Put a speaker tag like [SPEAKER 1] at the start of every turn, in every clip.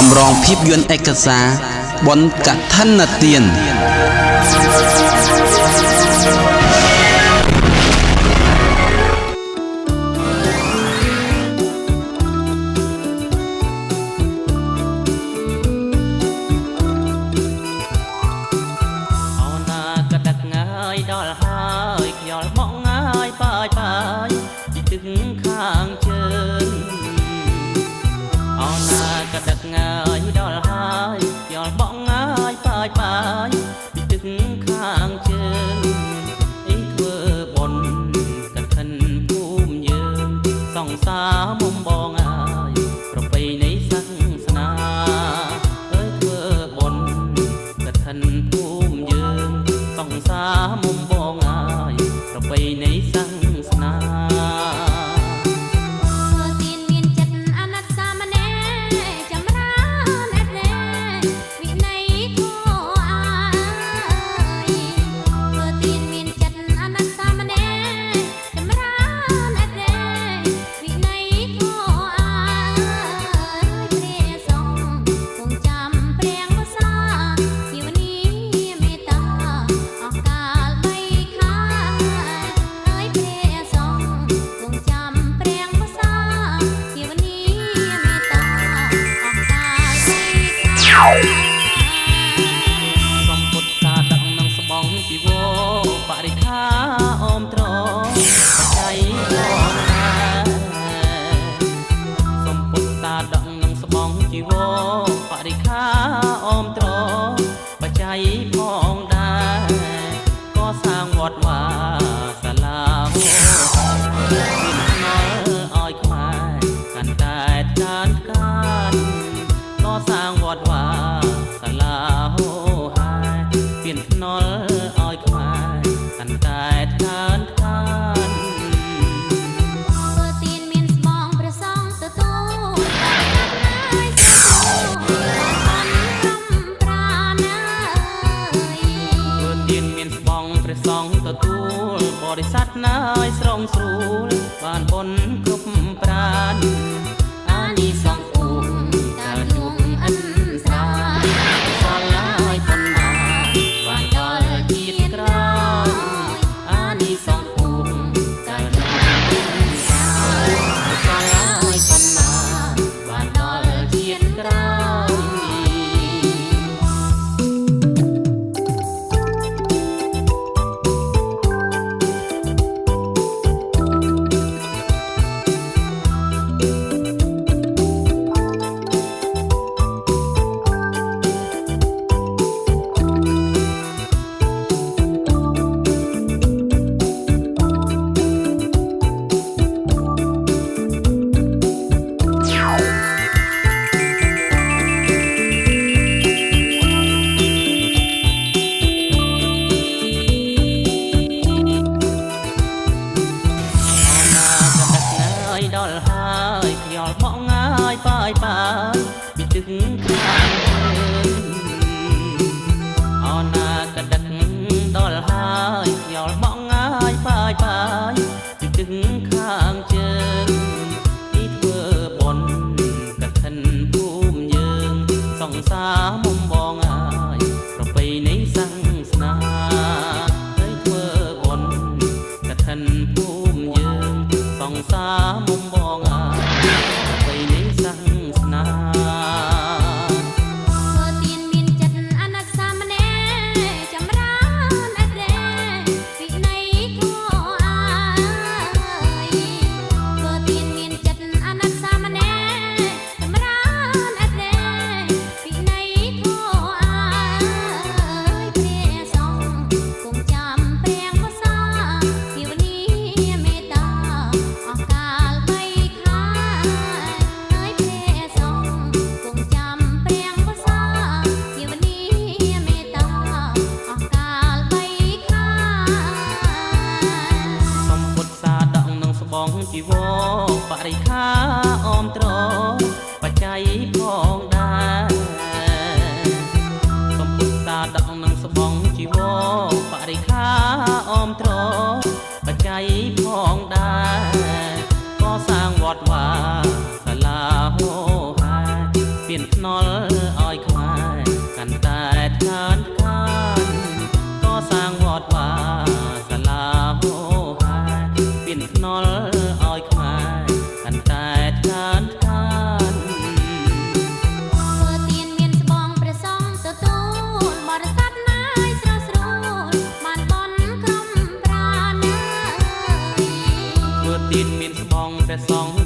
[SPEAKER 1] ำรองភាពយន្តឯកសារបនកឋិនទាន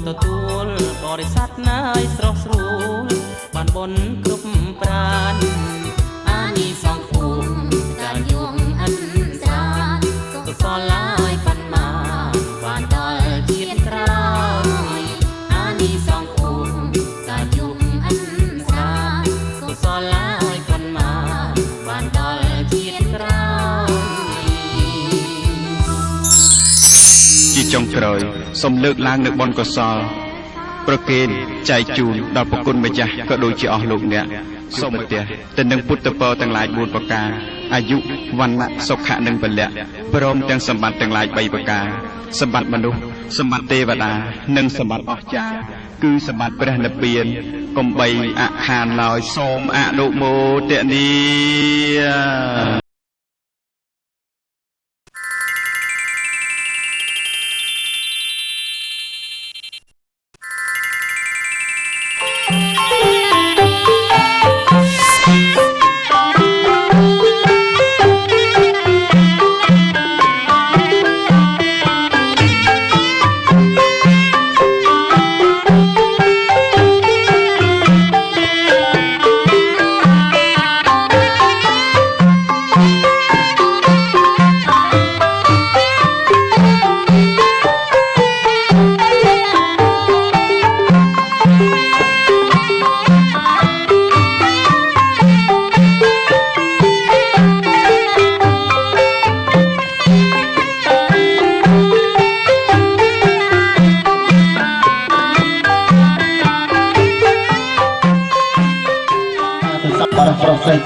[SPEAKER 2] ទទួលបរិស័ទណាយស្រស់ស្រួលបានបុណ្យគ្រប់ប្រានអានិសង្ឃភូមិការយងអិនស្រានកុសលឡើយប៉ុន្មានបានដល់ជាតិក្រោយអានិសង្ឃភូមិការយងអិនស្រានកុសលឡើយប៉ុន្មានបានដល់ជាតិក្រោយ
[SPEAKER 3] ជាចុងក្រោយសូមលើកឡើងនៅបុណ្យកុសលប្រគេនចែកជូនដល់ព្រះគុណម្ចាស់ក៏ដូចជាអស់លោកអ្នកសូមប្រទះទៅនឹងពុទ្ធពរទាំងឡាយ4ប្រការអាយុវណ្ណៈសុខៈនិងពលៈព្រមទាំងសម្បត្តិទាំងឡាយ3ប្រការសម្បត្តិមនុស្សសម្បត្តិទេវតានិងសម្បត្តិអស្ចារ្យគឺសម្បត្តិព្រះនិព្វានកុំបីអខានឡើយសូមអនុមោទនា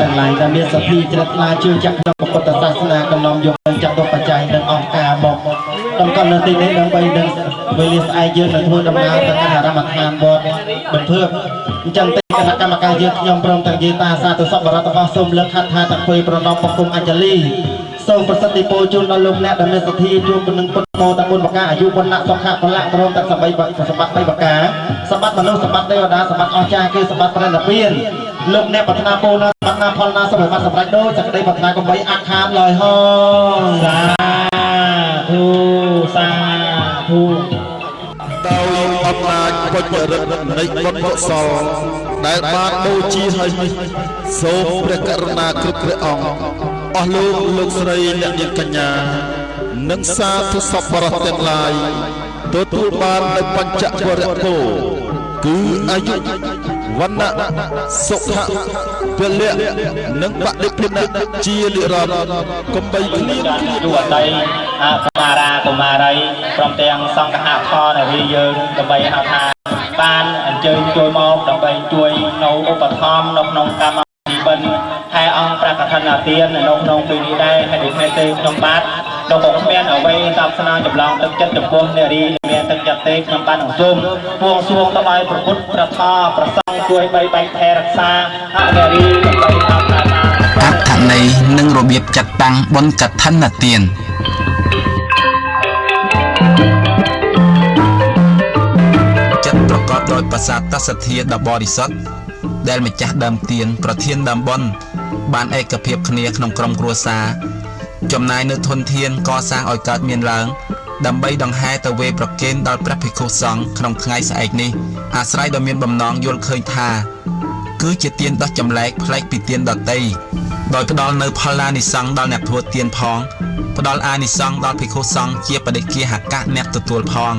[SPEAKER 3] ទាំងឡាយដែលមានសទ្ធាជ្រះថ្លាជឿជាក់ក្នុងពុទ្ធសាសនាកំណំយកនឹងចាត់ទុកបច្ច័យនិងអង្គការមកតំកល់នៅទីនេះដើម្បីនឹងវេលាស្អែកយើងនឹងធ្វើដំណើរទៅកាន់អារាមដ្ឋានវត្តបន្ទើបអញ្ចឹងទេគណៈកម្មការយើងខ្ញុំព្រមទាំងយាយតាសាទរសពបរិទ្ធរបស់សូមលើកហត្ថថាទាំងពីរប្រណម្យបង្គំអញ្ជលីសូមប្រសិទ្ធិពរជូនដល់លោកអ្នកដែលមានសទ្ធាជួបនឹងពុទ្ធមោទាំង4ប្រការអាយុវណ្ណៈសុខៈពលៈព្រមទាំងសម្បត្តិ3ប្រការសម្បត្តិមនុស្សសម្បត្តិទេវតាសម្បត្តិអស្ចារ្យគឺសម្បត្តិព្រះនិព្វានលោកអ្នកប្រាថ្នាពរណាប្រាថ្នាផលណាសូមឲ្យបានសម្រេចដូចសេចក្តីប្រាថ្នាកុំបីអាក់ខានឡើយហោសាធុសាធុ
[SPEAKER 4] ដោយអំណាចបុព្វរិទ្ធនៃបុណ្យកុសលដែលបានបូជាឲ្យនេះសូមព្រះករុណាគ្រប់ព្រះអង្គអស់លោកស្រីអ្នកនាងកញ្ញានិងសាធុសពបរិទ្ធទាំងឡាយទទួលបាននូវបញ្ចវរៈពោគឺអាយុវណ្ណៈសុខៈពលៈនិងបដិភិណៈជានិរន្តរ៍កុំបីគ្លៀង
[SPEAKER 2] យុវតីកុមារាកុមារីព្រមទាំងសង្ឃហធនរីយើងដើម្បីហៅថាបានអញ្ជើញចូលមកដើម្បីជួយនៅឧបត្ថម្ភនៅក្នុងកម្មវិធីបិណ្ឌហើយអង្គប្រកាសនាទាននៅក្នុងពេលនេះដែរហើយដូចនេះទេខ្ញុំបាទដល់ក៏គ្មានអ្វីតាមស្នើចម្លងទឹកចិត្តចំពោះនារីមានទឹកចិត្តទេខ្ញុំបានអង្គសូមពួងសួងទៅឲ្យព្រះពុទ្ធព្រះធម៌ព្រះសង្ឃជួយបីបែកថែរក្សានារីដើម្បីអត្ថន័យនិងរបៀបចាត់តាំងបុណ្យកឋិនទានចិត្តប្រកបដោយប្រសាទសទ្ធាដ៏បរិសុទ្ធដែលម្ចាស់ដើមទានប្រធានដើមបុណ្យបានឯកភាពគ្នាក្នុងក្រុមគ្រួសារចំណាយនៅធនធានកសាងឲ្យកើតមានឡើងដើម្បីដង្ហែទៅវេប្រគេនដល់ព្រះភិក្ខុសង្ឃក្នុងថ្ងៃស្អែកនេះអាស្រ័យដ៏មានបំណងយល់ឃើញថាគឺជាទានដោះចម្លែកផ្លែកពីទានដតីដោយផ្ដល់នៅផលអានិសង្សដល់អ្នកធ្វើទានផងផ្ដល់អានិសង្សដល់ភិក្ខុសង្ឃជាបដិគាហកៈអ្នកទទួលផង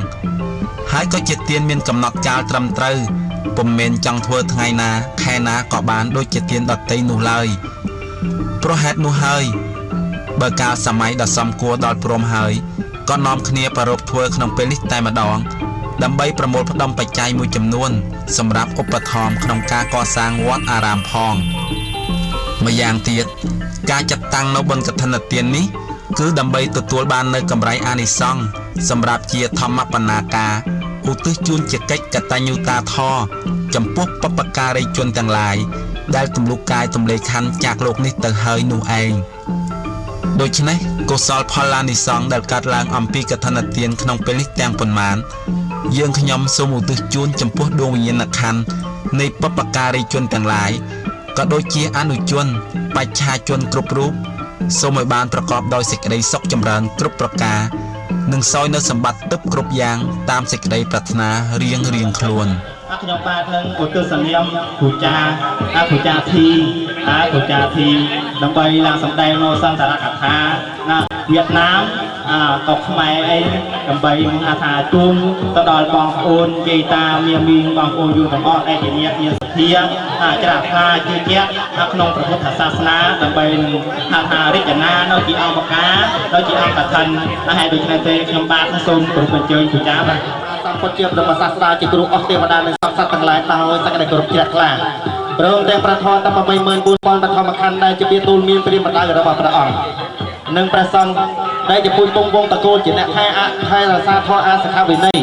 [SPEAKER 2] ហើយក៏ជាទានមានកំណត់កាលត្រឹមត្រូវពុំមែនចង់ធ្វើថ្ងៃណាខែណាក៏បានដូចជាទានដតីនោះឡើយព្រោះហេតុនោះហើយបើកាលសម័យដ៏សមគួរដល់ព្រមហើយក៏នាំគ្នាប្ររពធ្វើក្នុងពេលនេះតែម្ដងដើម្បីប្រមូលផ្ដុំបច្ច័យមួយចំនួនសម្រាប់ឧបត្ថម្ភក្នុងការកសាងវត្តអារាមផងម្យ៉ាងទៀតការចាត់តាំងនៅបុណ្យកឋិនទាននេះគឺដើម្បីទទួលបាននៅកម្រៃអានិសង្សសម្រាប់ជាធម្មបណ្ណាការឧទ្ទិសជូនជាកិច្ចកតញ្ញូតាធម៌ចំពោះបុព្វការីជនទាំងឡាយដែលទម្លុះកាយទម្លេខន្ធจากលោកនេះទៅហើយនោះឯងដូច្នេះកុសលផលអានិសង្សដែលកើតឡើងអំពីកឋិនទានក្នុងពេលនេះទាំងប៉ុន្មានយើងខ្ញុំសូមឧទ្ទិសជូនចំពោះដួងវិញ្ញាណក្ខន្ធនៃបុព្វការីជនទាំងឡាយក៏ដូចជាអនុជនបច្ឆាជនគ្រប់រូបសូមឲ្យបានប្រកបដោយសេចក្តីសុខចម្រើនគ្រប់ប្រការ នឹងសោយនៅសម្បត្តិទឹកគ្រប់យ៉ាងតាមសេចក្តីប្រាថ្នារៀងខ្លួន
[SPEAKER 3] ខ្ញុំបាទនឹងឧទ្ទិសនាមគ្រូចាគ្រូចាធីដើម្បីឡើងសម្ដែងនៅសន្ទរកថាណាវៀតណាមក៏ខ្មែរអីដើម្បីថាជួងទៅដល់បងប្អូនយាយតាមានបងប្អូនយូរទាំងអស់ឯកញ្ញាមានសទ្ធាច្រាស់ថាជឿជាក់ក្នុងព្រះពុទ្ធសាសនាដើម្បីថារិទ្ធនានៅជាអង្គការនៅជាអង្គកឋិនហើយដូច្នេះទេខ្ញុំបាទសូមគោរពអញ្ជើញគ្រូចាបាទសម្ពុតជាព្រះសាស្ត្រាជាគ្រូអស់ទេវតានិងសត្វទាំងឡាយដោយសក្តិគោរពជ្រះថ្លាព្រមទាំងប្រធមតាម84000បឋមខណ្ឌដែលជាពាក្យទូលមានព្រាមបណ្ដៅរបស់ព្រះអង្គនិងព្រះសង្ឃដែលជាពូជពងវងតកូលជាអ្នកថែរក្សាធម៌អាសខាវិន័យ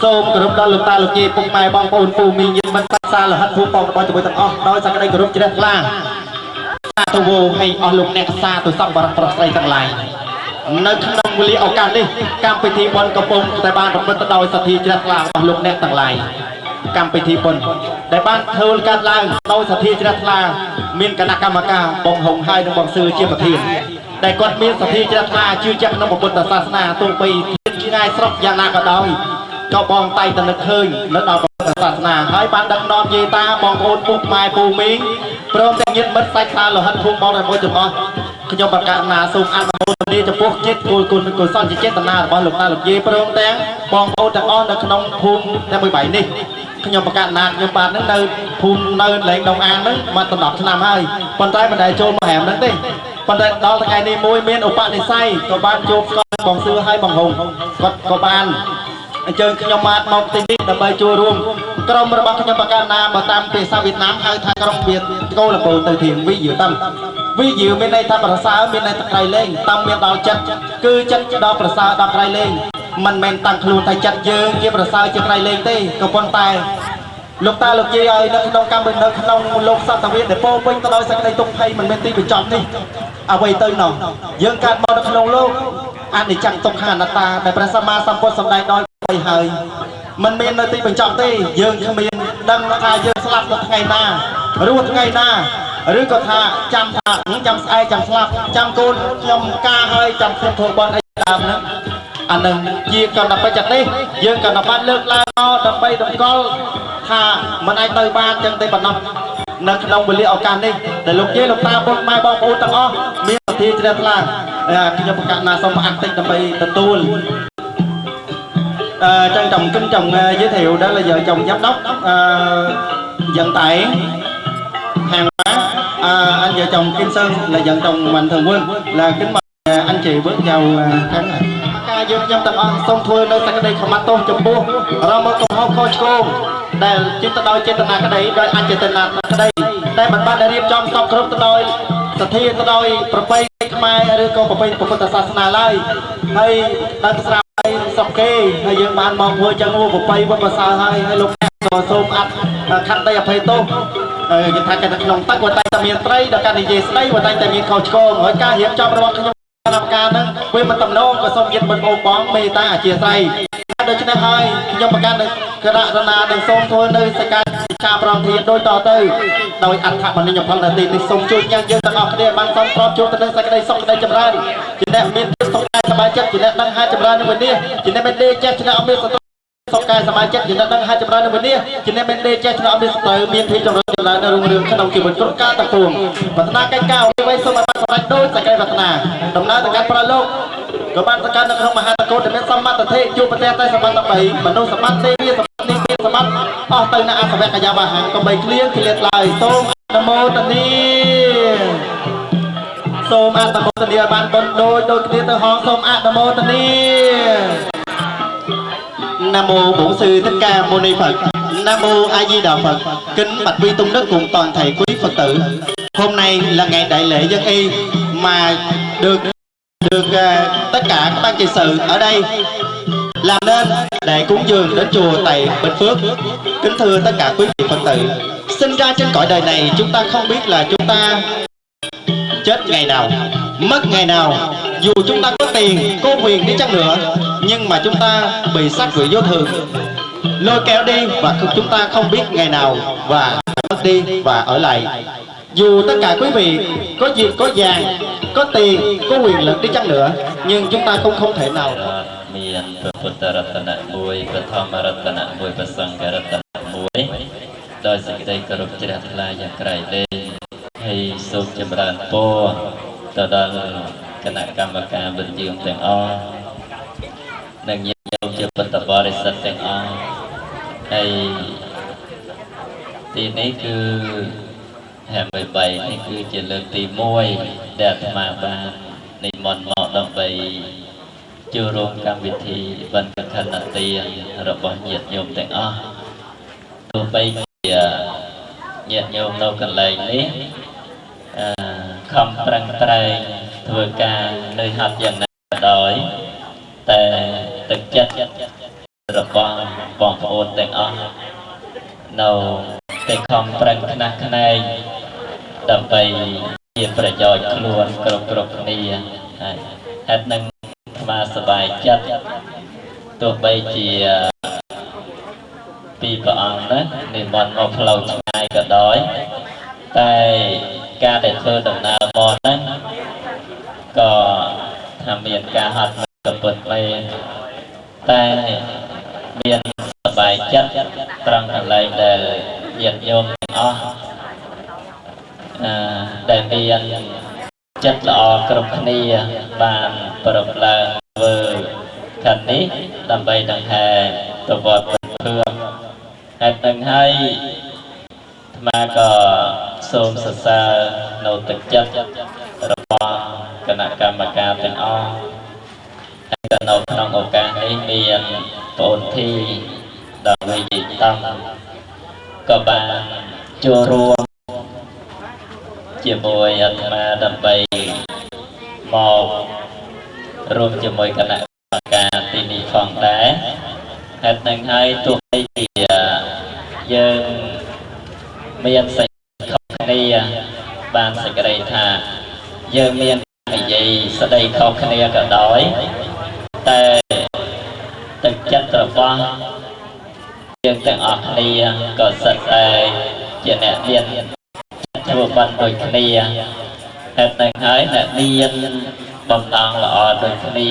[SPEAKER 3] សូមគោរពដល់លោកតាលោកយាយពុកម៉ែបងប្អូនពូមីងញាតិមិត្តសាសាលហិតភូមិបងប្អូនជាមួយទាំងអស់ដោយសក្តិគោរពជ្រះថ្លាសាទរវោឲ្យអស់លោកអ្នកសាទរសពបរិប្រុសស្រីទាំងឡាយនៅក្នុងវេលាឱកាសនេះកម្មពិធីបុណ្យកំពុងតែបានប្រព្រឹត្តទៅដោយសទ្ធាជ្រះថ្លារបស់លោកអ្នកទាំងឡាយកម្មពិធីបុណ្យដែលបានធ្វើកើតឡើងដោយសទ្ធាជ្រះថ្លាមានគណៈកម្មការបងហុងហើយនិងបងសឿជាប្រធានដែលគាត់មានសទ្ធាជ្រះថ្លាជឿជាក់ក្នុងពុទ្ធសាសនាទោះបីឆ្ងាយស្រុកយ៉ាងណាក៏ដោយក៏បងតែតែនឹកឃើញនៅដល់ពុទ្ធសាសនាហើយបានដឹកនាំយាយតាបងប្អូនពុកម៉ែពូមីងព្រមទាំងញាតិមិត្តសាច់សាលោហិតភូមិបងទាំងមួយទាំងអស់ខ្ញុំប្រកាសណាសូមអនុមោទនាចំពោះចិត្តគុណសន្តិចេតនារបស់លោកតាលោកយាយព្រមទាំងបងប្អូនទាំងអស់នៅក្នុងភូមិទាំងមួយបែបនេះខ្ញុំប្រកាសណាខ្ញុំបាទនឹងនៅភូមិនៅលែងដងអាងនឹងមកដល់10ឆ្នាំហើយប៉ុន្តែមិនដែលចូលមកហាមនឹងទេប៉ុន្តែដល់ថ្ងៃនេះមួយមានឧបនិស្ស័យក៏បានជួបស្គាល់បងសឿហើយបងហុងគាត់ក៏បានអញ្ជើញខ្ញុំបាទមកទីនេះដើម្បីចូលរួមក្រុមរបស់ខ្ញុំប្រកាសណាបើតាមភាសាវៀតណាមហៅថាក្រុមវៀតកោលពូទៅធាងវិយតាមវិយមានន័យថាប្រសើរមានន័យថាក្រៃលែងតាមមានដល់ចិត្តគឺចិត្តដល់ប្រសើរដល់ក្រៃលែងមិនមែនតាំងខ្លួនតែចិត្តយើងជាប្រសើរជាក្រៃលែងទេក៏ប៉ុន្តែលោកតាលោកយាយឲ្យនៅក្នុងកម្មវិធីនៅក្នុងលោកសត្វវិទ្យាដែលពោពេញទៅដោយសេចក្តីទុក្ខភ័យមិនមែនទីបញ្ចប់នេះអ្វីទៅនោះយើងកើតមកនៅក្នុងលោកអនិច្ចំទុក្ខអនត្តាដែលព្រះសម្មាសម្ពុទ្ធសម្ដែងដោយហើយមិនមាននៅទីបញ្ចប់ទេយើងគ្មានដឹងថាយើងស្លាប់នៅថ្ងៃណារស់ថ្ងៃណាឬក៏ថាចាំថាចាំស្អែកចាំស្លាប់ចាំកូនខ្ញុំការហើយចាំខ្ញុំធ្វើបន់អីដើមហ្នឹងអានឹងជាកណ្ដាប់បច្ចុប្បន្ននេះយើងកណ្ដាប់បានលើកឡើងមកដើម្បីតម្កល់ថាមិនអាចទៅបានចឹងទេប៉ុណ្ណោះនៅក្នុងវេលាឱកាសនេះដែលលោកយាយលោកតាពុកម៉ែបងប្អូនទាំងអស់មានសទ្ធាជ្រះថ្លាខ្ញុំប្រកាសណាសូមអាក់តិចដើម្បីទទួលchân trồng kính trồng giới thiệu đó là vợ chồng giám đốc vận tải hàng hóa anh vợ chồng Kim Sơn là vợ chồng Mạnh Thường Quân là kính mời anh chị bước vào khán này dương trong tầng sông thua nơi sang đây không mắt tôn chồng bua rồi mới cùng hông coi cô đây chúng ta đôi trên tầng này cái đấy đôi anh chị tầng này cái đây đây mình ban đại điệp trong sông khớp ta đôiสถีตดอยประเพณีខ្មែរឬក៏ប្រពៃពុទ្ធសាសនាឡើយហើយដល់ស្រាប់ហើយសុខគេហើយយើងបានមកធ្វើចឹងប្រពៃវត្តប្រសើរហើយលោកក៏សូមអត់ខន្តីអភ័យទោសគេថាគេនៅក្នុងទឹកវត្តតែមានត្រីដល់ការនិយាយស្ដីវត្តតែមានខុសឆ្គងហើយការរៀបចំរបស់ខ្ញុំកម្មការហ្នឹងវាមិនតំណងក៏សូមញាតិមិត្តបងមេត្តាអធិស្ឋានដូច្នេះហើយខ្ញុំប្រកាសនៅគណៈរណានឹងសូមធ្វើនៅសេចក្ដីការប្រំធានដូចតទៅដោយអត្ថមនិញផលនាទីនេះសូមជួយញ៉ាំយើងទាំងអស់គ្នាបានសំប្របជួបទៅនឹងសេចក្ដីសុខក្ដីចម្រើនជាអ្នកមានសុខកាយសប្បាយចិត្តជាអ្នកដឹងហើយចម្រើននៅវិនិច្ឆ័យជាអ្នកមានដេចេះជាអ្នកអត់មានសត្រូវសុខកាយសប្បាយចិត្តជាអ្នកដឹងហើយចម្រើននៅវិនិច្ឆ័យជាអ្នកមានដេចេះជាអ្នកអត់មានសត្រូវមានភាពចម្រើនចម្រើននៅរុងរឿងក្នុងជីវិតគ្រប់កាលទាំងពួងប្រាថ្នាកិច្ចការអ្វីសូមឲ្យបានសម្រេចដោយសេចក្ដីប្រាថ្នាដំណើរទៅកាន់ប្រលោកក៏បានប្រកាសនៅក្នុងមហាតកោដែលមានសម្បត្តិធិជួបប្រទេសតែសម្បត្តិ3មនុស្សសម្បត្តិទេវាសម្បត្តិនេះមានសម្បត្តិអស់ទៅនៅអសវកយាវាហាក៏បីឃ្លៀងឡើយសូមអនុមោទនាសូមអនុមោទនាបានបុណ្យដូចគ្នាទៅហងសូមអនុមោទនាNam mô Bổn sư Thích Ca Mâu Ni Phật. Nam mô A Di Đà Phật. Kính bạch vi tung đức cùng toàn thể quý Phật tử. Hôm nay là ngày đại lễ dân y mà được tất cả các ban trị sự ở đây làm nên để cúng dường đến chùa tại Bình Phước. Kính thưa tất cả quý vị Phật tử, sinh ra trên cõi đời này chúng ta không biết là chúng ta chết ngày nào, mất ngày nào. Dù chúng ta có tiền, có quyền đi chăng nữa, nhưng mà chúng ta bị sát quỷ vô thường lôi kéo đi và chúng ta không biết ngày nào và mất đi và ở lại. dù tất cả quý vị có gì có vàng có tiền có quyền lực đi chăng nữa nhưng chúng ta cũng không thể nào
[SPEAKER 5] miền Phật Ratana mùi Phật Thom Ratana mùi Phật Sang Ratana mùi đôi sự đây cơ rục chỉ đặt lại và cày lên hay sụp chìm đàn po từ đó kena kamar bình dương tiếng o nâng nhiên dâu chưa phân tập bò để sạch tiếng o hay thì này cứ hẻm 17 นี่คือจะเลือกตีมวยแดดมาบ้านในมอนเหมาะต้องไปจูโรงการวิธีบรรพคณะเตียงระบบเหยียดโยมแต่งอ้อตัวไปเหยียดโยมเรากันเลยนี้คำปรังไตรធ្វើការនៅហាត់យ៉ាងណាក៏ដោយតែទឹកចិត្តរបស់បងប្អូនទាំងអស់នៅតែខំប្រឹងខ្នះខ្នែងដើម្បីជាប្រយោជន៍ខ្លួនគ្រប់គ្នាហើយហេតុនឹងស្មាសបាយចិត្តទោះបីជាពីព្រះអង្គណានិមន្តមកផ្លូវឆ្ងាយក៏ដោយតែការដែលធ្វើដំណើរមកហ្នឹងក៏ថាមានការហត់ក៏ពិតមែនតែមានសบายចិត្តត្រង់កន្លែងដែលញាតិញោមទាំងអស់ដែលមានចិត្តល្អគ្រប់គ្នាបានប្រពឡើងធ្វើខណ្ឌនេះដើម្បីដង្ហែប្រវត្តិភឿងហេតុនឹងហើយអាត្មាក៏សូមសរសើរនៅទឹកចិត្តរបស់គណៈកម្មការទាំងអស់ហើយក៏នៅក្នុងឱកាសនេះមានប្អូនធីដល់វិយតំក៏បានចូលរួមជាមួយអាត្មាដើម្បីមករួមជាមួយគណៈកម្មការទីនេះផងដែរហេតុនឹងហើយទោះបីជាយើងមានសេចក្តីខុសគ្នាបានសេចក្តីថាយើងមាននិយាយស្ដីខុសគ្នាក៏ដោយតែទឹកចិត្តរបស់យើងទាំងអស់គ្នាក៏សិតតែជាអ្នកមានធ្វើបានដូចគ្នាហេតុនឹងហើយអ្នកមានបំណងល្អដូចគ្នា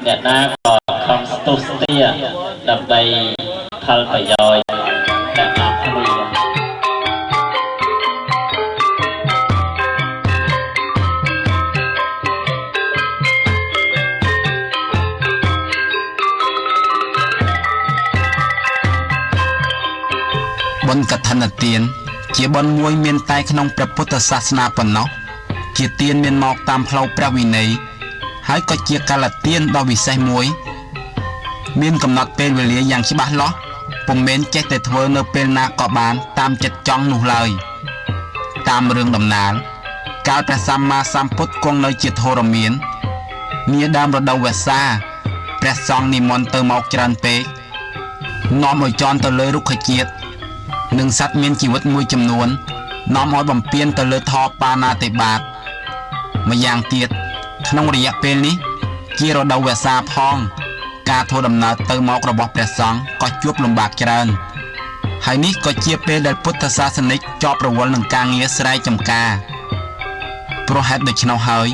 [SPEAKER 5] អ្នកណាក៏ខំស្ទុះស្ទាដើម្បីផលប្រយោជន៍អ្នកអស់គ្នា
[SPEAKER 2] បុណ្យកឋិនទានជាបុណ្យមួយមានតែក្នុងព្រះពុទ្ធសាសនាប៉ុណ្ណោះជាទានមានមកតាមផ្លូវព្រះវិន័យហើយក៏ជាកាលទានដ៏វិសេសមួយមានកំណត់ពេលវេលាយ៉ាងច្បាស់លាស់ពុំមែនចេះតែធ្វើនៅពេលណាក៏បានតាមចិត្តចង់នោះឡើយតាមរឿងដំណាលកាលព្រះសម្មាសម្ពុទ្ធគង់នៅជាធរមាននាដើមរដូវវស្សាព្រះសង្ឃនិមន្តទៅមកច្រើនពេកនាំឲ្យជន់ទៅលើរុក្ខជាតិនិងសត្វមានជីវិតមួយចំនួននាំឲ្យបំពេញទៅលើធម៌បាណាតិបាតម្យ៉ាងទៀតក្នុងរយៈពេលនេះជារដូវវស្សាផងការធ្វើដំណើរទៅមករបស់ព្រះសង្ឃក៏ជួបលំបាកច្រើនហើយនេះក៏ជាពេលដែលពុទ្ធសាសនិកជាប់រវល់នឹងការងារស្រែចម្ការព្រោះហេតុដូច្នោះហើយ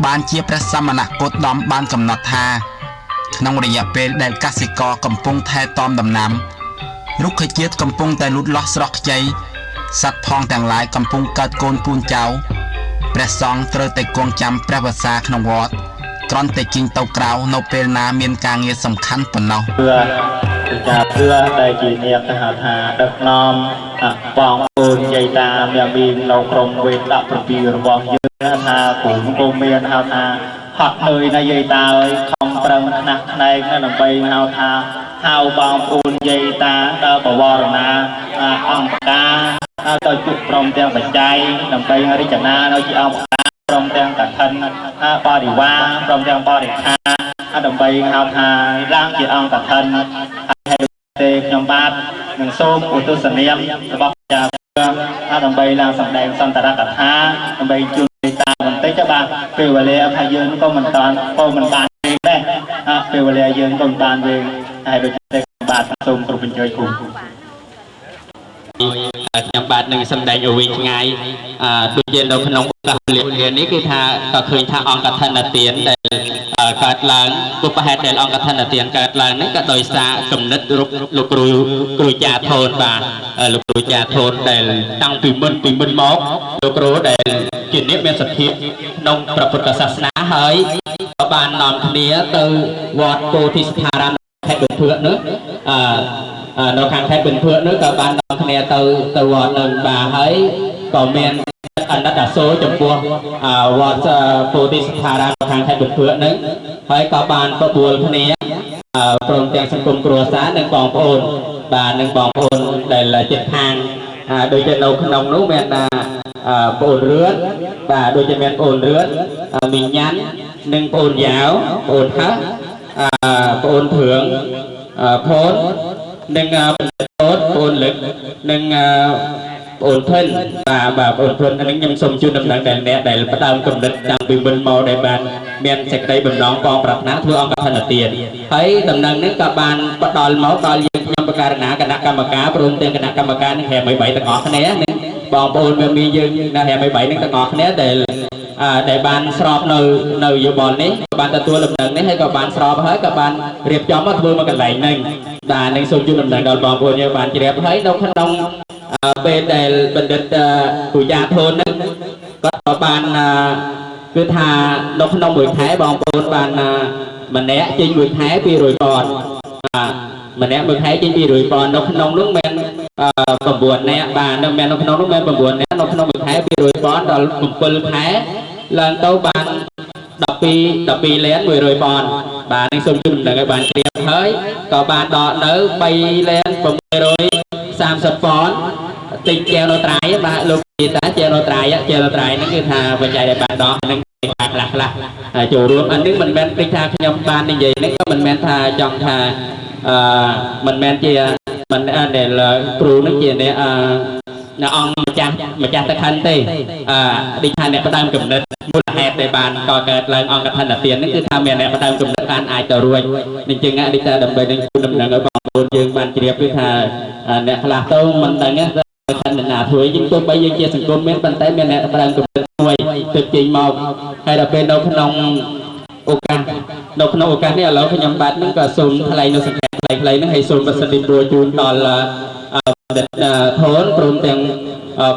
[SPEAKER 2] បានជាព្រះសមណគោតមបានកំណត់ថាក្នុងរយៈពេលដែលកសិករកំពុងថែទាំដំណាំរុក្ខជាតិកំពុងតែលូតលាស់ស្រស់ខ្ចីសត្វផងទាំងឡាយកំពុងកើតកូនពូនចៅព្រះសង្ឃត្រូវតែគង់ចាំព្រះវស្សាក្នុងវត្តគ្រាន់តែជិញទៅក្រៅនៅពេលណាមានការងារសំខាន់ប៉ុណ្ណោះ
[SPEAKER 3] គឺដែលជាអ្នកគេហៅថាដឹកនាំបងប្អូនយាយតាមាននៅក្រុមវេទ17របស់យើងថាគ្រូក៏មានហៅថាហត់នឿយណាយាយតាអើយខំប្រឹងខ្នះខ្នែងដើម្បីហៅថាហៅបងប្អូនយាយតាដល់បវរណាអង្គការទៅជួបព្រមទាំងបច្ច័យដើម្បីរិចនានៅជាអង្គការព្រមទាំងកឋិនបរិវារព្រមទាំងបរិខាដើម្បីហៅថាឡើងជាអង្គកឋិនហើយទេខ្ញុំបាទនឹងសូមឧទ្ទិសនាមរបស់ចាដើម្បីឡើងសម្ដែងសន្តរកថាដើម្បីជួយតាបន្តិចបាទពេលវេលាថាយើងក៏មិនតាន់ក៏មិនបានវិញដែរពេលវេលាយើងក៏មិនបានវិញហើយដូចតែបាទសូមគ្រប់បញ្ជើញគ្រូ
[SPEAKER 5] ខ្ញុំបាទនឹងសម្ដែងឲ្យវិញថ្ងៃដូចជានៅក្នុងការរៀននេះគឺថាក៏ឃើញថាអង្គកថានទានដែលកើតឡើងពុបហេតុដែលអង្គកថានទានកើតឡើងនេះក៏ដោយសារគំនិតលោកគ្រូចាធនបាទលោកគ្រូចាធនដែលតាំងពីមុនមកលោកគ្រូដែលជាអ្នកមានសទ្ធាក្នុងព្រះពុទ្ធសាសនាហើយក៏បាននាំគ្នាទៅវត្តពោធិស្ថារាមខេត្តបន្ទឿនោះនៅខាងខេត្តបន្ទឿនោះក៏បាននាំគ្នាទៅវត្តនឹងបាទហើយក៏មានអណត្តអាសូរចំពោះវត្តពោធិស្ថារាមខាងខេត្តបន្ទឿនោះហើយក៏បានបបួលគ្នាព្រមទាំងសង្គមគ្រួសារនិងបងប្អូនបាទនិងបងប្អូនដែលជិតខាងដូចជានៅក្នុងនោះមានប្អូនរឿនបាទដូចជាមានប្អូនរឿនមីញ៉ាន់និងប្អូនយ៉ាវប្អូនហើប្អូនធឿងផូននិងប្អូនលឹកនិងប្អូនធិនបាទប្អូនធិននឹងខ្ញុំសូមជូនដំណឹងដល់អ្នកដែលផ្ដើមគំនិតតាំងពីមុនមកដែលបានមានសេចក្តីបំណងបងប្រាថ្នាធ្វើអង្គកថានទានហើយដំណឹងនេះក៏បានផ្ដល់មកដល់យើងខ្ញុំបកករណាគណៈកម្មការព្រមទាំងគណៈកម្មការនឹងហែ3ទាំងអស់គ្នានឹងបងប្អូនមានយើងនៅហែ3នឹងទាំងអស់គ្នាដែលបានស្របនៅយោបល់នេះបានទទួលដំណឹងនេះហើយក៏បានស្របហើយក៏បានរៀបចំមកធ្វើមកកន្លែងនេះបាទនឹងសូមជូនដំណឹងដល់បងប្អូនយើងបានជ្រាបហើយនៅក្នុងពេលដែលបណ្ឌិតគូយ៉ាធននឹងគាត់ក៏បានគឺថានៅក្នុងមួយខែបងប្អូនបានម្នាក់ចេញមួយខែ200ប៉ុនម្នាក់មួយខែចេញ200ប៉ុននៅក្នុងនោះមាន9នាក់បាទនៅក្នុងនោះមាន9នាក់នៅក្នុងមួយខែ200ប៉ុនដល់7ខែឡើងទៅបាន12លាន100ប៉ុនបាទនេះសូមជូនដំណឹងឲ្យបានជ្រាបហើយក៏បានដកនៅ3លាន630ប៉ុនតិចចែវនៅត្រៃបាទលោកនិយាយថាចែវនៅត្រៃហ្នឹងគឺថាបច្ច័យដែលបានដកហ្នឹងខ្លះចូលរួមអានេះមិនមែនតិចថាខ្ញុំបាននិយាយហ្នឹងក៏មិនមែនថាចង់ថាមិនមែនជាមិនដែលគ្រូនឹងជាអ្នកអង្គម្ចាស់តខិនទេដូចថាអ្នកផ្ដើមគំនិតមូលហេតុដែលបានកកើតឡើងអង្គកថានទាននេះគឺថាមានអ្នកផ្ដើមគំនិតបានអាចទៅរួចនេះចឹងដូចថាដើម្បីនឹងជូនដំណឹងឲ្យបងប្អូនយើងបានជ្រាបគឺថាអ្នកខ្លះទៅមិនដឹងណាខណ្ឌណាធ្វើយើងទោះបីយើងជាសង្គមមានប៉ុន្តែមានអ្នកផ្ដើមគំនិតមួយទៅចេញមកហើយដល់ពេលនៅក្នុងឱកាសនេះឥឡូវខ្ញុំបាទនឹងក៏សូមថ្លែងនៅសង្ខេបខ្លីៗហ្នឹងហើយសូមប្រសិទ្ធិព្រោះជូនដល់បណ្ឌិតធនព្រមទាំង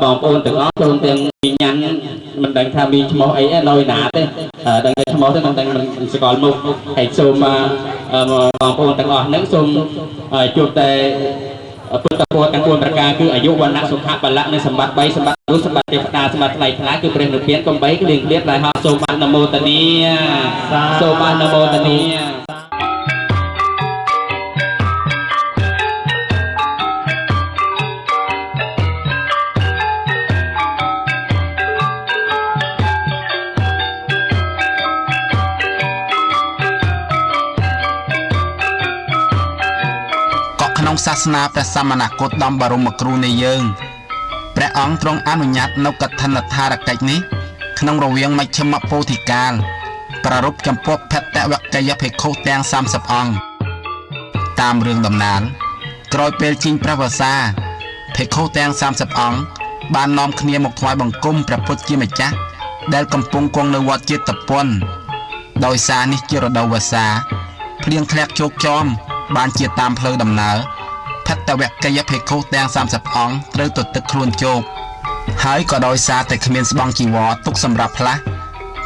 [SPEAKER 5] បងប្អូនទាំងអស់ព្រមទាំងមីញ៉ាន់មិនដឹងថាមានឈ្មោះអីនៅណាទេដឹងតែឈ្មោះទេមិនដឹងមិនស្គាល់មុខហើយសូមបងប្អូនទាំងអស់ហ្នឹងសូមជួបតែពុទ្ធពរទាំង4ប្រការគឺអាយុវណ្ណៈសុខៈបលៈនិងសម្បត្តិ3សម្បត្តិរូបសម្បត្តិទេវតាសម្បត្តិថ្លៃថ្លាគឺព្រះនិព្វានកំបីគ្លៀងគ្លៀតដែលហោសូមអនុមោទនាសូមអនុមោទនា
[SPEAKER 2] ក្នុងសាសនាព្រះសមណគោតមបរមគ្រូនៃយើងព្រះអង្គទ្រង់អនុញ្ញាតនៅកឋិនថារកិច្ចនេះក្នុងរវាងមជ្ឈិមពោធិកាលប្រារព្ធចំពោះភត្តវកយភិក្ខុទាំង30អង្គតាមរឿងដំណាលក្រោយពេលជីងព្រះវស្សាភិក្ខុទាំង30អង្គបាននាំគ្នាមកថ្វាយបង្គំព្រះពុទ្ធជាម្ចាស់ដែលកំពុងគង់នៅវត្តជាតិពន្ធដោយសារនេះជារដូវវស្សាភ្លៀងធ្លាក់ជោគជមបានជាតាមផ្លូវដំណើរភត្តវកយភិក្ខុទាំង30អង្គត្រូវទៅទឹកខ្លួនជោគហើយក៏ដោយសារតែគ្មានស្បង់ជីវរទុកសម្រាប់ផ្លាស់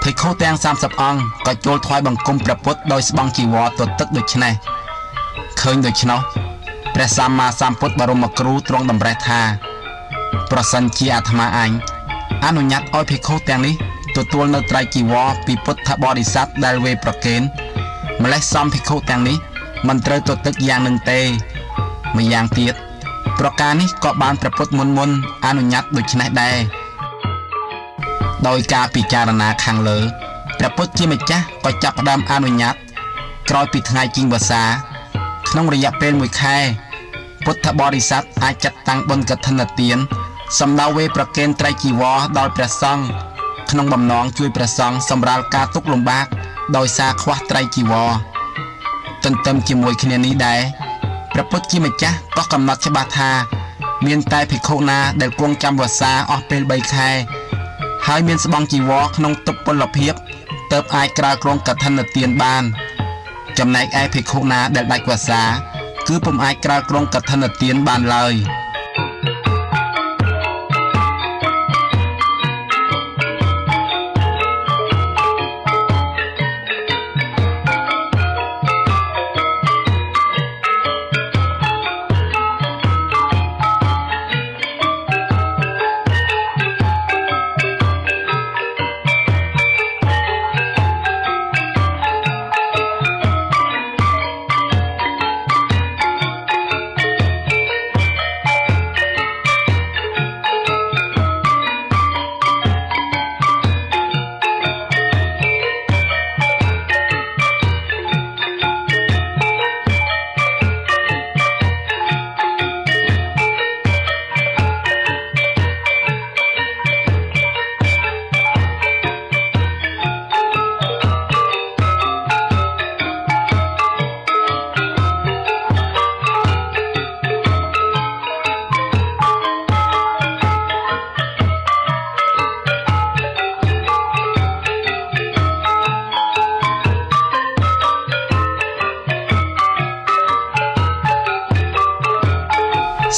[SPEAKER 2] ភិក្ខុទាំង30អង្គក៏ចូលថ្វាយបង្គំព្រះពុទ្ធដោយស្បង់ជីវរទៅទឹកដូច្នេះឃើញដូច្នោះព្រះសម្មាសម្ពុទ្ធបរមគ្រូទ្រង់តម្រេះថាប្រសិនជាអាត្មាអនុញ្ញាតឲ្យភិក្ខុទាំងនេះទទួលនៅត្រៃជីវរពីពុទ្ធបរិស័ទដែលវេប្រកេនម្លេះសំភិក្ខុទាំងនេះមិនត្រូវទៅទឹកយ៉ាងនឹងទេម្យ៉ាងទៀតប្រការនេះក៏បានព្រះពុទ្ធមុនអនុញ្ញាតដូច្នេះដែរដោយការពិចារណាខាងលើព្រះពុទ្ធជាម្ចាស់ក៏ចាប់ផ្ដើមអនុញ្ញាតក្រោយពីថ្ងៃជីងវស្សាក្នុងរយៈពេល1ខែពុទ្ធបរិស័ទអាចចាត់តាំងបុណ្យកឋិនទានសម្ដៅវេប្រកេនត្រៃជីវរដល់ព្រះសង្ឃក្នុងបំណងជួយព្រះសង្ឃសម្រាលការទុក្ខលំបាកដោយសារខ្វះត្រៃជីវរទន្ទឹមជាមួយគ្នានេះដែរព្រះពុទ្ធជាម្ចាស់ក៏កំណត់ច្បាស់ថា មានតែភិក្ខុណាដែលគង់ចាំវស្សាអស់ពេល3ខែហើយមានស្បង់ជីវរក្នុងទុពលភាពទើបអាចក្រាលគ្រងកឋិនទានបានចំណែកឯភិក្ខុណាដែលដាច់វស្សាគឺពុំអាចក្រាលគ្រងកឋិនទានបានឡើយ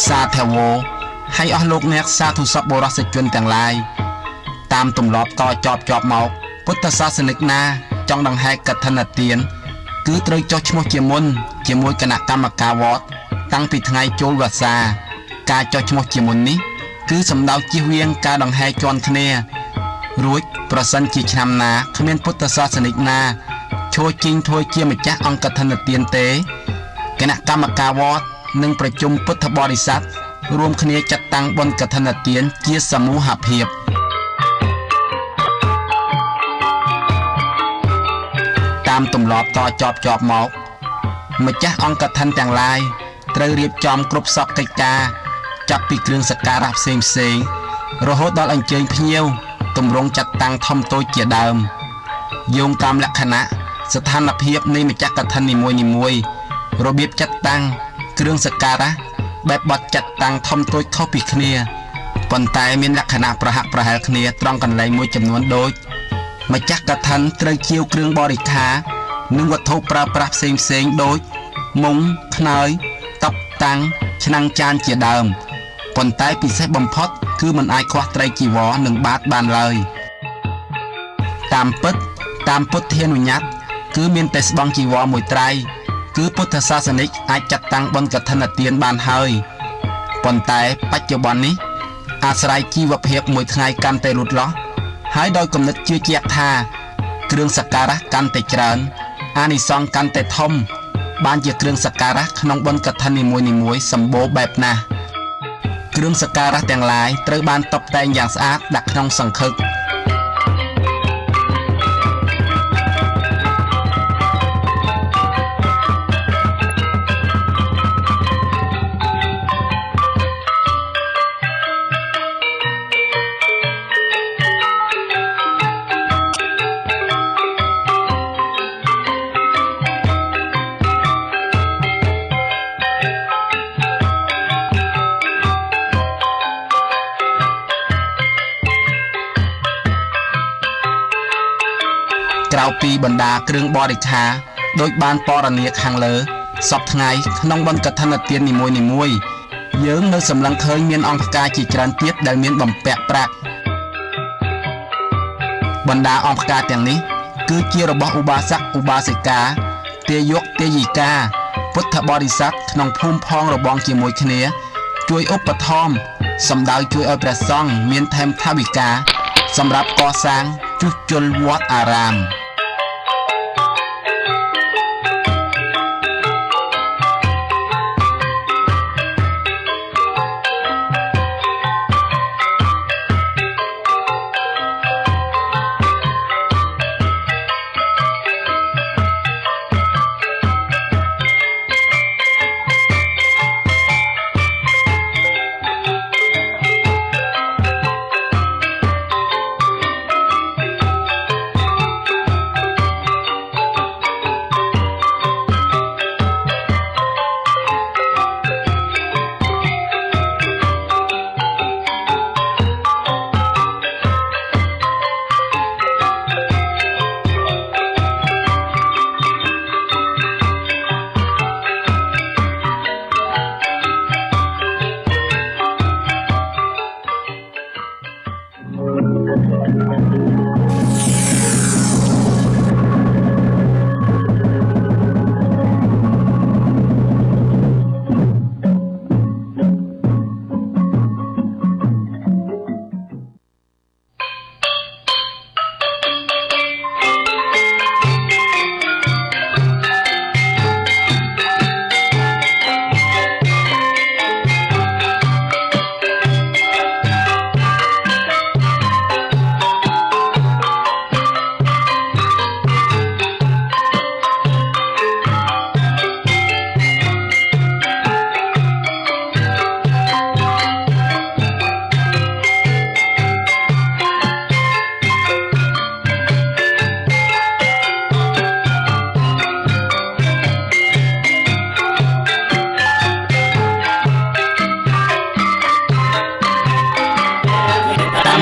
[SPEAKER 2] សាធវោហើយអស់លោកអ្នកសាធុសពបរិសជនទាំងឡាយតាមទម្លាប់តជាប់មកពុទ្ធសាសនិកណាចង់ដង្ហែកឋិនទានគឺត្រូវចុះឈ្មោះជាមុនជាមួយគណៈកម្មការវត្តតាំងពីថ្ងៃចូលវស្សាការចុះឈ្មោះជាមុននេះគឺសំដៅជៀសវាងការដង្ហែជាន់គ្នារួចប្រសិនជាឆ្នាំណាគ្មានពុទ្ធសាសនិកណាឈរជិញធ្វើជាម្ចាស់អង្គឋិនទានទេគណៈកម្មការវត្តនិងប្រជុំពុទ្ធបរិស័ទរួមគ្នាចាត់តាំងបុណ្យកឋិនទានជាសមូហភាពតាមទម្លាប់តជាប់មកម្ចាស់អង្គឋិនទាំងឡាយត្រូវរៀបចំគ្រប់សពកិច្ចការចាប់ពីគ្រឿងសក្ការៈផ្សេងរហូតដល់អញ្ជើញភ្ញៀវទម្រង់ចាត់តាំងធំតូចជាដើមយោងតាមលក្ខណៈស្ថានភាពនៃម្ចាស់កឋិននីមួយៗរបៀបចាត់តាំងគ្រឿងសក្ការៈបែបបត់ចាត់តាំងធំតូចខុសពីគ្នាប៉ុន្តែមានលក្ខណៈប្រហាក់ប្រហែលគ្នាត្រង់កន្លែងមួយចំនួនដូចម្ចាស់កឋិនត្រូវជាវគ្រឿងបរិក្ខារនិងវត្ថុប្រើប្រាស់ផ្សេងដូចមុងខ្នើយតុបតាំងឆ្នាំងចានជាដើមប៉ុន្តែពិសេសបំផុតគឺមិនអាចខ្វះត្រីចីវរនិងបាតបានឡើយតាមពិតតាមពុទ្ធានុញ្ញាតគឺមានតែស្បង់ចីវរមួយត្រៃគឺពុទ្ធសាសនិកអាចចាត់តាំងបុណ្យកឋិនទានបានហើយប៉ុន្តែបច្ចុប្បន្ននេះអាស្រ័យជីវភាពមួយថ្ងៃកាន់តែលូតលាស់ហើយដោយគំនិតជឿជាក់ថាគ្រឿងសក្ការៈកាន់តែច្រើនអានិសង្សកាន់តែធំបានជាគ្រឿងសក្ការៈក្នុងបុណ្យកឋិននីមួយៗសម្បូរបែបណាស់គ្រឿងសក្ការៈទាំងឡាយត្រូវបានតុបតែងយ៉ាងស្អាតដាក់ក្នុងសង្ឃឹកក្រៅពីបណ្ដាគ្រឿងបរិក្ខារដោយបានពណ៌នាខាងលើសពថ្ងៃក្នុងបុណ្យកឋិនទាននីមួយៗយើងនៅសម្លឹងឃើញមានអង្គផ្កាជាច្រើនទៀតដែលមានបំពាក់ប្រាក់បណ្ដាអង្គផ្កាទាំងនេះគឺជារបស់ឧបាសកឧបាសិកាទាយកទាយិកាពុទ្ធបរិស័ទក្នុងភូមិផងរបងជាមួយគ្នាជួយឧបត្ថម្ភសម្ដៅជួយឲ្យព្រះសង្ឃមានថែមថវិកាសម្រាប់កសាងជួសជុលវត្តអារាម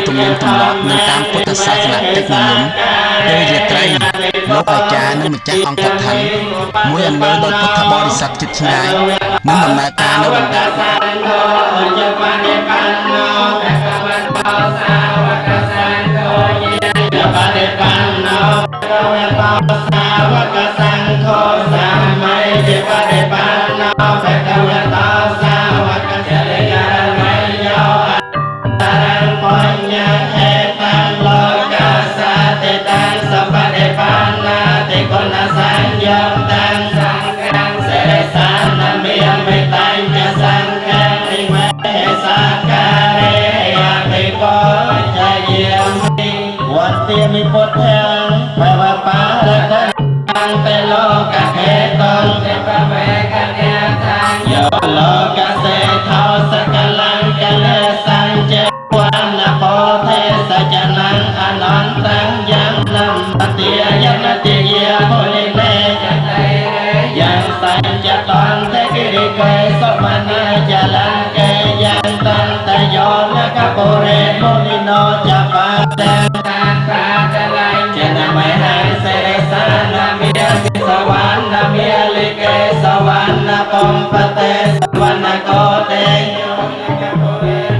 [SPEAKER 1] ទំនៀមទម្លាប់និងតាមពុទ្ធសាសនាតិចនិយមពេលរាត្រីលោកអាចារ្យនិងម្ចាស់អង្គដ្ឋានមួយអន្លើដោយពុទ្ធបរិស័ទជិតឆ្ងាយនឹងដំណើរការនៅបណ្ដា
[SPEAKER 3] มีพุทธะไม่ว่าป่าและต้นทางไปโลกะเทตนเป็นพระเวกันเนทางโยโลกะเสทอสกลังกะเลสังเจวันนโพเทสจนังอนันตังยังนัมปฏิยันติเยโพลิเนจันไตเรยังสังจตังเทกิริเกสมานาจลังเกยังตันตโยนะกะโปเรโมลิโนจะปาเตสวรรค์นามิลิเกสวรรค์นาปมปเตสวรรค์โกเต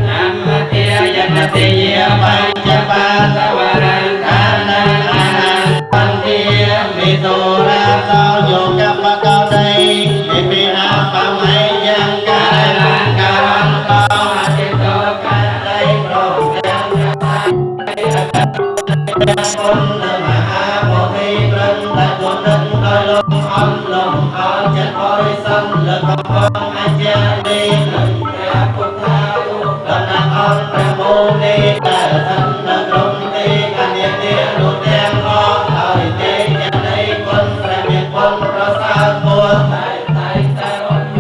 [SPEAKER 3] นัมติยันติเยปัญจปาสวรังทานังอาหังปันติมิตุราโสโยกัปปะโกเตอิปินาปะไมยังกาลังการังโตอติโตกันไตโปรเตคนมหาโพธิบรมตะกุนันตะลมอัมลมอาจะบริสัมเลกพงอาจารย์ดีนันพระพุทธาอุปนังอัมพระโมนีแต่ท่านนักรมตีกันเนียเนียดูแดงออกเอาเตจะได้คนพระเมียคนประสาทบัวไต่แต่อ่อนโย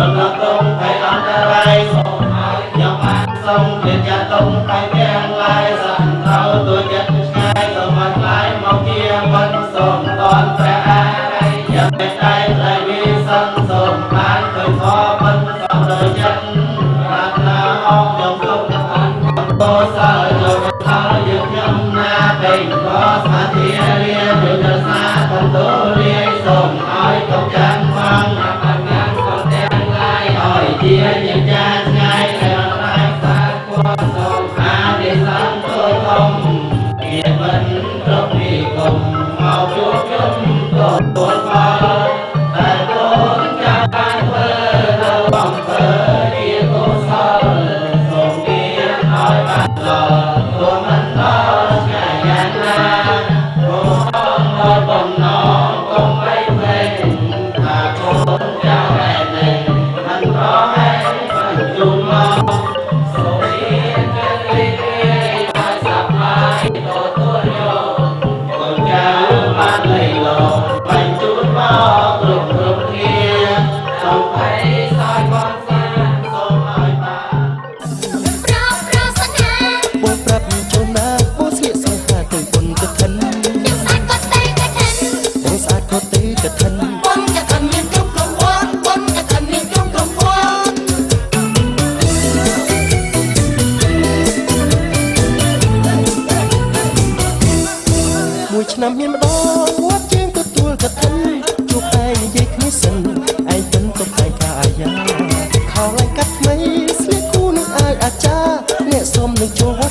[SPEAKER 3] นรถตรงไปอันตรายส่งเอาอย่ามาส่งเดี๋ยวจะตรงไปแกงลายสั่นเขาตัวจะสมัครหลายมองเกียวันส่งตอนแปรอะไรอย่าไปใจใจวิสันส่งผ่านเคยขอมันสองโดยจันรัตนาออกยงส่งผ่านโตสาจงเท้ายึดยำนาเป็นก็สมาธิเรียนอยู่จะสาทันตัวเรียนส่งอ้อยต้องการฟังทำงานก็แดงลายอ้อยเทียนยังจะง่ายแล้วลายสาควาส่งหาดิสันตัวทงvẫn trong đi cùng màu chúa chung tốt tốt phá tại tốt cha ban thơ đâu bằng thơ kia cô sao sống kia nói bắt lò cô mình đó ngày gian na cô không nói bồng nó không bay về thà cô cha mẹ này anh có hay phần chung mong số yên cái ly kia ta sắp lại tốt
[SPEAKER 6] ឆ្នាំមានម្ដងវត្តជាងទទួលកឋិនជួបឯងនិយាយគ្នាសិនឯងពិនទុកឯកាយាខោឡើងកាត់ថ្មីស្លៀកគូនឹងអាយអាចារ្យអ្នកសុំនឹងចូល